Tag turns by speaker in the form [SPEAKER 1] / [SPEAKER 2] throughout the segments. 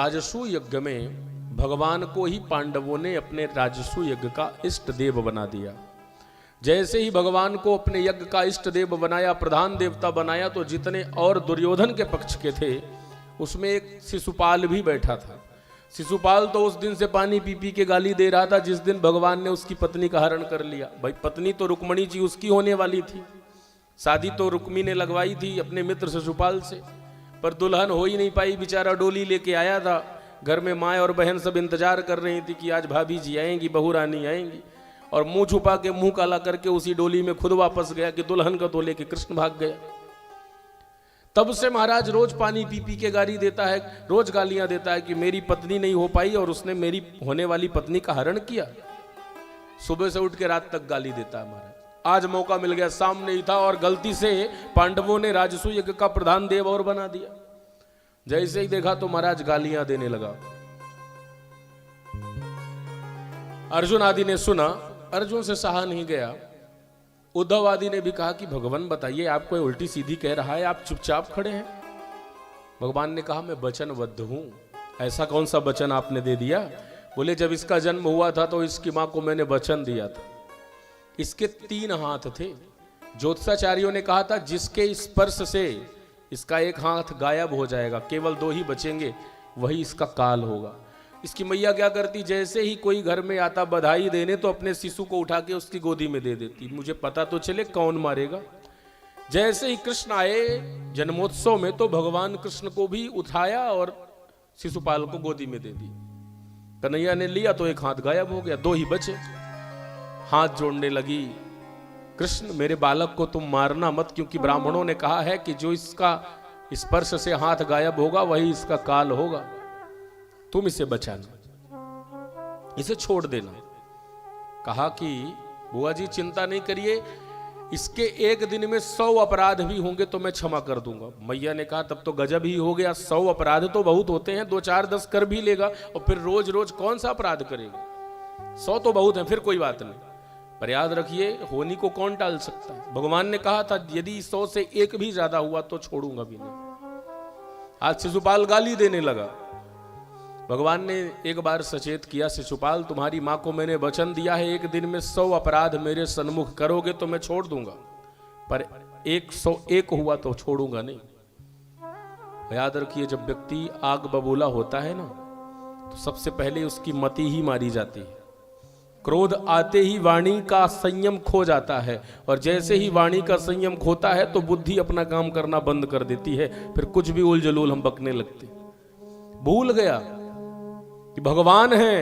[SPEAKER 1] राजसू यज्ञ में भगवान को ही पांडवों ने अपने राजसू यज्ञ का इष्ट देव बना दिया। जैसे ही भगवान को अपने यज्ञ का इष्ट देव बनाया, प्रधान देवता बनाया, तो जितने और दुर्योधन के पक्ष के थे उसमें एक शिशुपाल भी बैठा था। शिशुपाल तो उस दिन से पानी पी पी के गाली दे रहा था जिस दिन भगवान ने उसकी पत्नी का हरण कर लिया। भाई पत्नी तो रुक्मणी जी उसकी होने वाली थी, शादी तो रुक्मी ने लगवाई थी अपने मित्र शिशुपाल से, पर दुल्हन हो ही नहीं पाई। बेचारा डोली लेके आया था, घर में माँ और बहन सब इंतजार कर रही थी कि आज भाभी जी आएंगी, बहू रानी आएंगी, और मुंह छुपा के मुंह काला करके उसी डोली में खुद वापस गया कि दुल्हन का तो लेके कृष्ण भाग गया। तब से महाराज रोज पानी पी पी के गाली देता है, रोज गालियां देता है कि मेरी पत्नी नहीं हो पाई और उसने मेरी होने वाली पत्नी का हरण किया। सुबह से उठ के रात तक गाली देता है महाराज। आज मौका मिल गया, सामने ही था और गलती से पांडवों ने राजसू यज्ञ का प्रधान देव और बना दिया। जैसे ही देखा तो महाराज गालियां देने लगा। अर्जुन आदि ने सुना, अर्जुन से सहा नहीं गया। उद्धव आदि ने भी कहा कि भगवान बताइए, आप कोई उल्टी सीधी कह रहा है, आप चुपचाप खड़े हैं। भगवान ने कहा मैं वचनबद्ध हूं। ऐसा कौन सा वचन आपने दे दिया? बोले जब इसका जन्म हुआ था तो इसकी मां को मैंने वचन दिया था। इसके 3 हाथ थे। ज्योतिषाचार्यों ने कहा था जिसके स्पर्श से इसका एक हाथ गायब हो जाएगा, केवल 2 ही बचेंगे, वही इसका काल होगा। इसकी मैया क्या करती, जैसे ही कोई घर में आता बधाई देने तो अपने शिशु को उठा के उसकी गोदी में दे देती, मुझे पता तो चले कौन मारेगा। जैसे ही कृष्ण आए जन्मोत्सव में तो भगवान कृष्ण को भी उठाया और शिशुपाल को गोदी में दे दी। कन्हैया ने लिया तो एक हाथ गायब हो गया, 2 ही बचे। हाथ जोड़ने लगी, कृष्ण मेरे बालक को तुम मारना मत, क्योंकि ब्राह्मणों ने कहा है कि जो इसका स्पर्श से हाथ गायब होगा वही इसका काल होगा। तुम इसे बचाना, इसे छोड़ देना। कहा कि बुआ जी चिंता नहीं करिए, इसके एक दिन में 100 अपराध भी होंगे तो मैं क्षमा कर दूंगा। मैया ने कहा तब तो गजब ही हो गया, 100 अपराध तो बहुत होते हैं, 2 4 10 कर भी लेगा और फिर रोज रोज कौन सा अपराध करेगा। 100 तो बहुत है, फिर कोई बात नहीं, पर याद रखिए होनी को कौन टाल सकता है। भगवान ने कहा था यदि 100 से 1 भी ज्यादा हुआ तो छोड़ूंगा भी नहीं। आज शिशुपाल गाली देने लगा। भगवान ने एक बार सचेत किया, शिशुपाल तुम्हारी मां को मैंने वचन दिया है एक दिन में 100 अपराध मेरे सन्मुख करोगे तो मैं छोड़ दूंगा, पर 101 हुआ तो छोड़ूंगा नहीं। याद रखिए जब व्यक्ति आग बबूला होता है ना तो सबसे पहले उसकी मति ही मारी जाती है। क्रोध आते ही वाणी का संयम खो जाता है, और जैसे ही वाणी का संयम खोता है तो बुद्धि अपना काम करना बंद कर देती है, फिर कुछ भी उल जलूल हम बकने लगते। भूल गया कि भगवान है,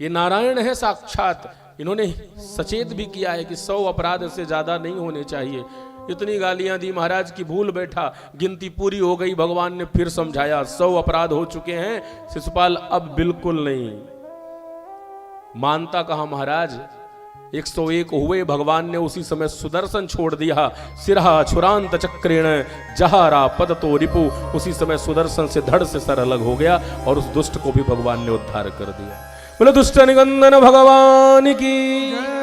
[SPEAKER 1] ये नारायण है साक्षात। इन्होंने सचेत भी किया है कि 100 अपराध से ज्यादा नहीं होने चाहिए। इतनी गालियां दी महाराज की भूल बैठा, गिनती पूरी हो गई। भगवान ने फिर समझाया 100 अपराध हो चुके हैं शिशुपाल, अब बिल्कुल नहीं। मानता कहा महाराज, 101 हुए। भगवान ने उसी समय सुदर्शन छोड़ दिया, सिरहा छुरांत चक्रेण जहारा पद तो रिपु। उसी समय सुदर्शन से धड़ से सर अलग हो गया और उस दुष्ट को भी भगवान ने उद्धार कर दिया। बोले दुष्ट निगंदन भगवान की।